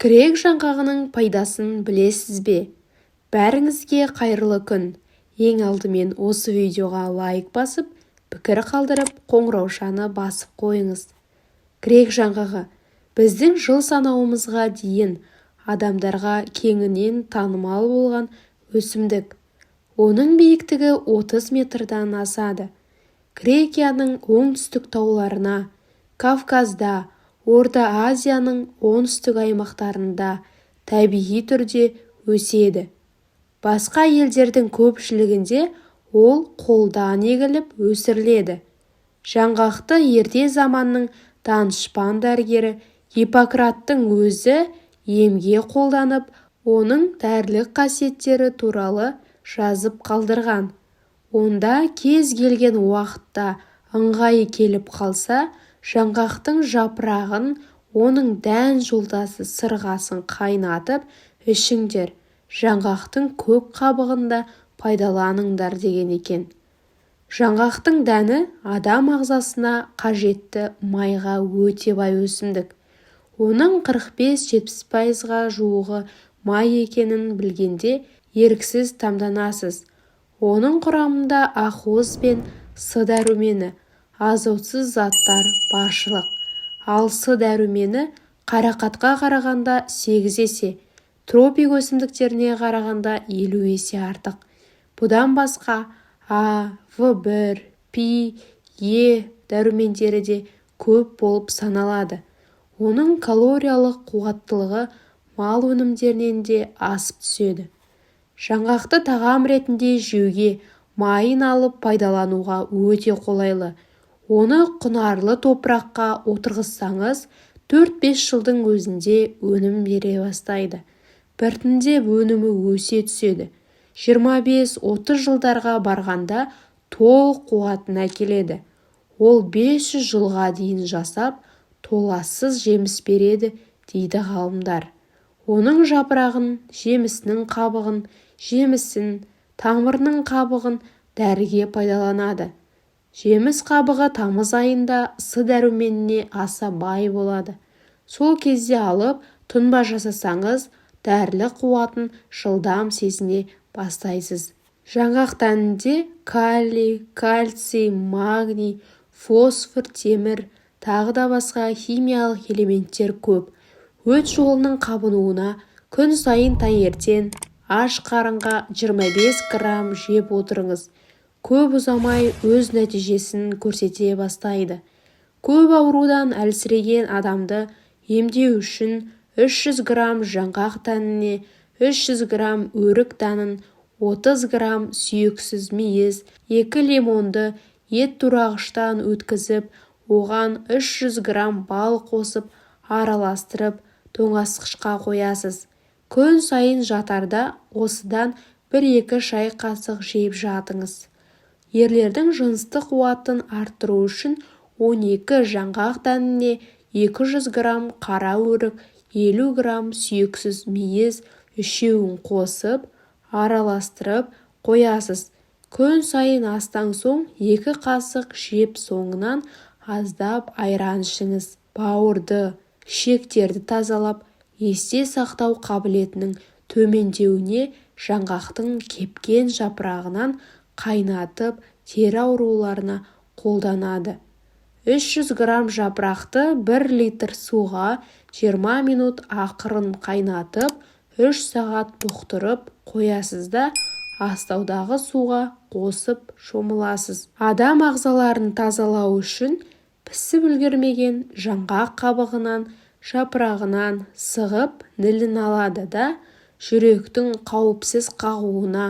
Грек жаңғағының пайдасын білесіз бе? Бәріңізге қайырлы күн. Ең алдымен осы видеоға лайк басып, пікір қалдырып, қоңыраушаны басып қойыңыз. Грек жаңғағы біздің жыл санауымызға дейін адамдарға кеңінен танымал болған өсімдік. Оның биіктігі 30 метрден асады. Грекияның оңтүстік тауларына, Кавказда, Орта Азияның оңтүстік аймақтарында табиғи түрде өседі. Басқа елдердің көпшілігінде ол қолдан егіліп өсіріледі. Жаңғақты ерте заманның данышпан дәрігері Гиппократтың өзі емге қолданып, оның дәрілік қасиеттері туралы жазып қалдырған. Онда кез келген уақытта ыңғайы келіп қалса, жаңғақтың жапырағын, оның дән жолдасы сырғасын қайнатып ішіңдер, жаңғақтың көк қабығында пайдаланыңдар деген екен. Жаңғақтың дәні адам ағзасына қажетті майға өте бай өсімдік. Оның 45-70%-ға жуығы май екенін білгенде еріксіз тамданасыз. Оның құрамында ақуыз бен С дәрумені, азотсыз заттар баршылық. Ал С дәрумені қарақатқа қарағанда 8 есе, тропик өсімдіктеріне қарағанда 50 есе артық. Бұдан басқа А, В1, П, Е дәрумендері де көп болып саналады. Оның калориялық қуаттылығы мал өнімдерінен де асып түседі. Жаңғақты тағам ретінде жеуге, майын алып пайдалануға өте қолайлы. Оны құнарлы топыраққа отырғызсаңыз, 4-5 жылдың өзінде өнім бере бастайды. Біртіндеп өнімі өсе түседі. 25-30 жылдарға барғанда толық қуатына келеді. Ол 500 жылға дейін жасап, толассыз жеміс береді, дейді ғалымдар. Оның жапырағын, жемісінің қабығын, жемісін, тамырының қабығын дәріге пайдаланады. Жеміс қабығы тамыз айында С дәруменіне аса бай болады. Сол кезде алып, тұнба жасасаңыз, дәрілік қуатын жылдам сезіне бастайсыз. Жаңғақ дәнінде калий, кальций, магний, фосфор, темір, тағы да басқа химиялық элементтер көп. Өт жолының қабынуына күн сайын таңертең аш қарынға 25 грамм жеп отырыңыз. Көп ұзамай өз нәтижесін көрсете бастайды. Көп аурудан әлсіреген адамды емдеу үшін 300 грамм жаңғақ дәніне 300 грамм өрік дәнін, 30 грамм сүйексіз мейіз, 2 лимонды ет турағыштан өткізіп, оған 300 грамм бал қосып, араластырып, тоңазытқышқа қоясыз. Күн сайын жатарда осыдан 1-2 шай қасық жеп жатыңыз. Ерлердің жыныстық қуатын арттыру үшін 12 жаңғақ дәніне 200 грамм қара өрік, 50 грамм сүйексіз мейіз үшеуін қосып, араластырып қоясыз. Күн сайын астан соң 2 қасық жеп соңынан аздап айран ішіңіз. Бауырды, ішектерді тазалап, есте сақтау қабілетінің төмендеуіне жаңғақтың кепкен жапырағынан қайнатып, тері ауруларына қолданады. 300 грамм жапырақты 1 литр суға 20 минут ақырын қайнатып, 3 сағат бұқтырып қоясыз да, астаудағы суға қосып шомыласыз. Адам ағзаларын тазалау үшін пісіп үлгермеген жаңғақ қабығынан, жапырағынан сығып нілін алады да, жүректің қауіпсіз қағуына,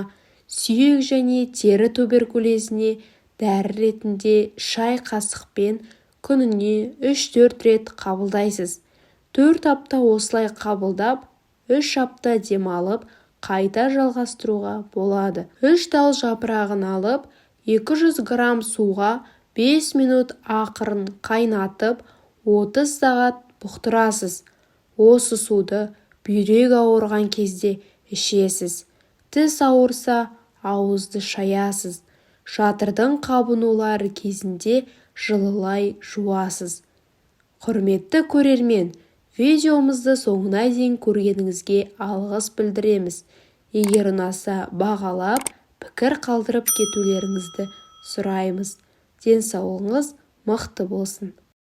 сүйек және тері туберкулезіне дәрі ретінде шай қасықпен күніне 3-4 рет қабылдайсыз. 4 апта осылай қабылдап, 3 апта демалып, қайта жалғастыруға болады. 3 тал жапырағын алып, 200 грамм суға 5 минут ақырын қайнатып, 30 сағат бұқтырасыз. Осы суды бүйрек ауырған кезде ішесіз. Тіс ауырса, ауызды шаясыз. Жатырдың қабынулары кезінде жылылай жуасыз. Құрметті көрермен, Видеомызды соңына дейін көргеніңізге алғыс білдіреміз. Егер ұнаса бағалап, пікір қалдырып кетулеріңізді сұраймыз. Денсаулығыңыз мықты болсын.